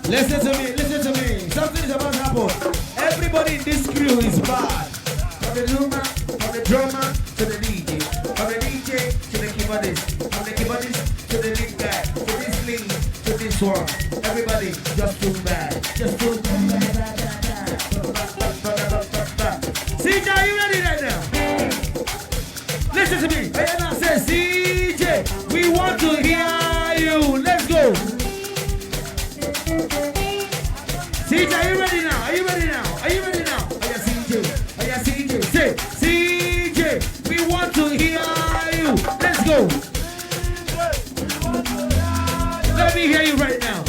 Listen to me, listen to me. Something is about to happen. Everybody in this crew is bad. From the drummer to the DJ. From the DJ to the keyboardist. From the keyboardist to the lead guy. To this lead, to this one. Everybody just too bad. Just too bad. CJ, are you ready right now? Listen to me. Ayana says, CJ, we want to hear you. Let's go. CJ, are you ready now? Are you ready now? Are you ready now? Oh yeah, CJ. Oh yeah, CJ. Say, CJ, we want to hear you. Let's go. Let me hear you right now.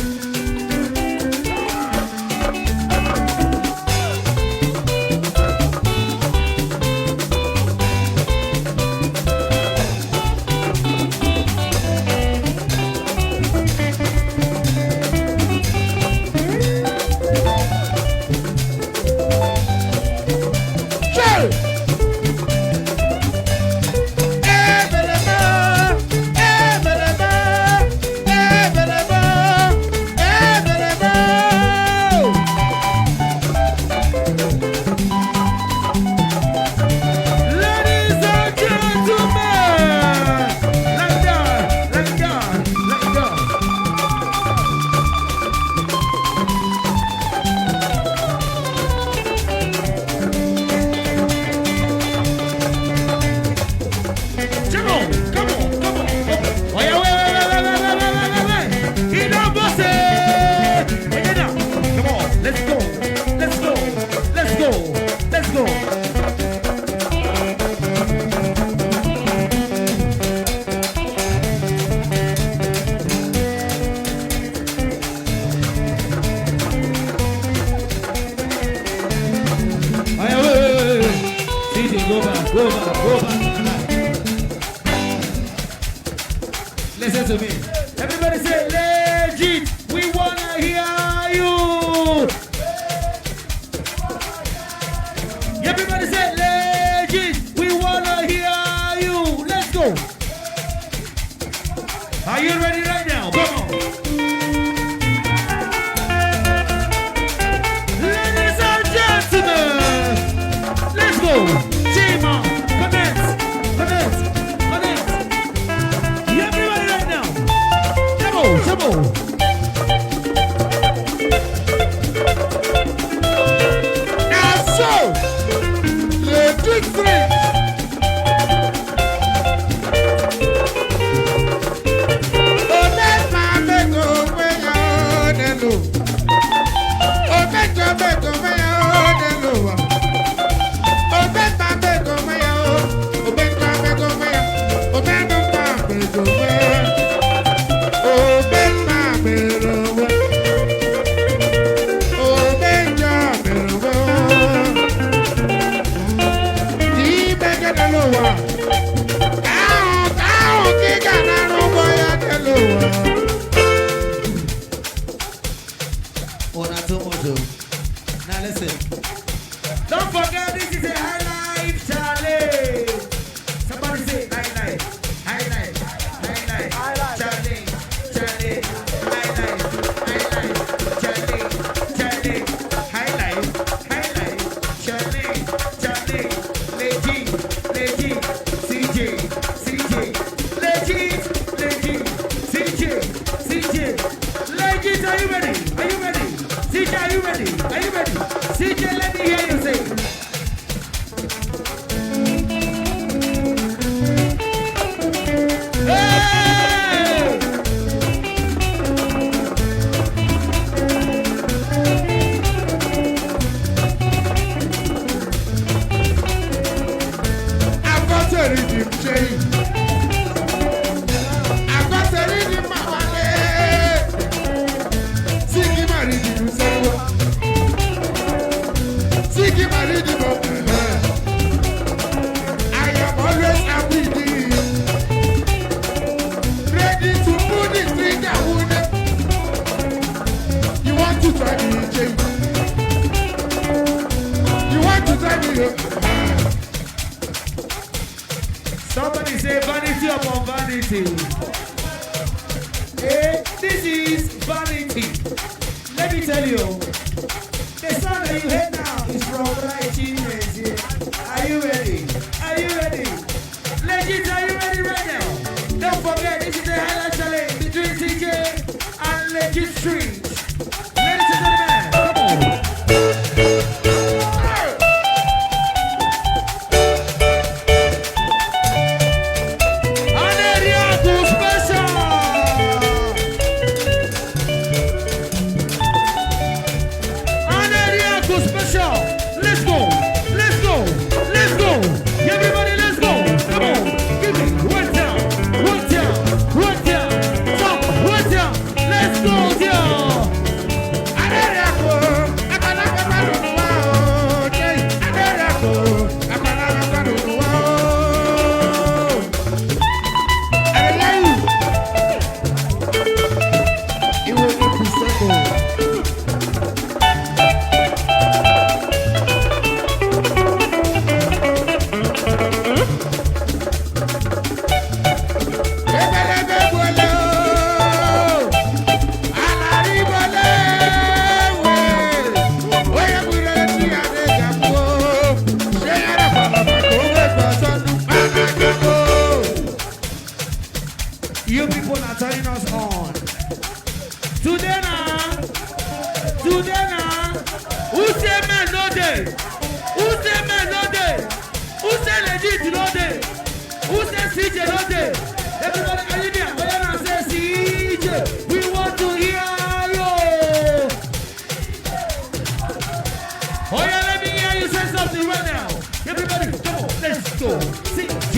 Go back. Listen to me. Everybody say legit. We wanna hear you. Everybody say legit. We wanna hear you. Let's go. Are you ready right now? Come on. Ladies and gentlemen, let's go. are you ready? Are you ready? CJ, let me hear you say. Hey! I've got a rhythm change. I've got a rhythm, mama. Sing my rhythm, say what? Sing my rhythm. I am always happy, ready to put the trigger. You want to try me, Jay? You want to try me? Somebody say vanity upon vanity. Hey, this is vanity. Let me tell you, the song that you hear now is from Righteousness. Yeah. Are you ready? Are you ready? Legends, are you ready right now? Don't forget, this is the highlight challenge between CJ and Legend Street. Ladies and gentlemen, come on. You people are turning us on. Today now, who say men no day? Who say men no day? Who say legit no day? Who say CJ no day? Everybody, are you there? When I say CJ, we want to hear you. Oh yeah, let me hear you say something right now. Everybody, come on, let's go. CJ.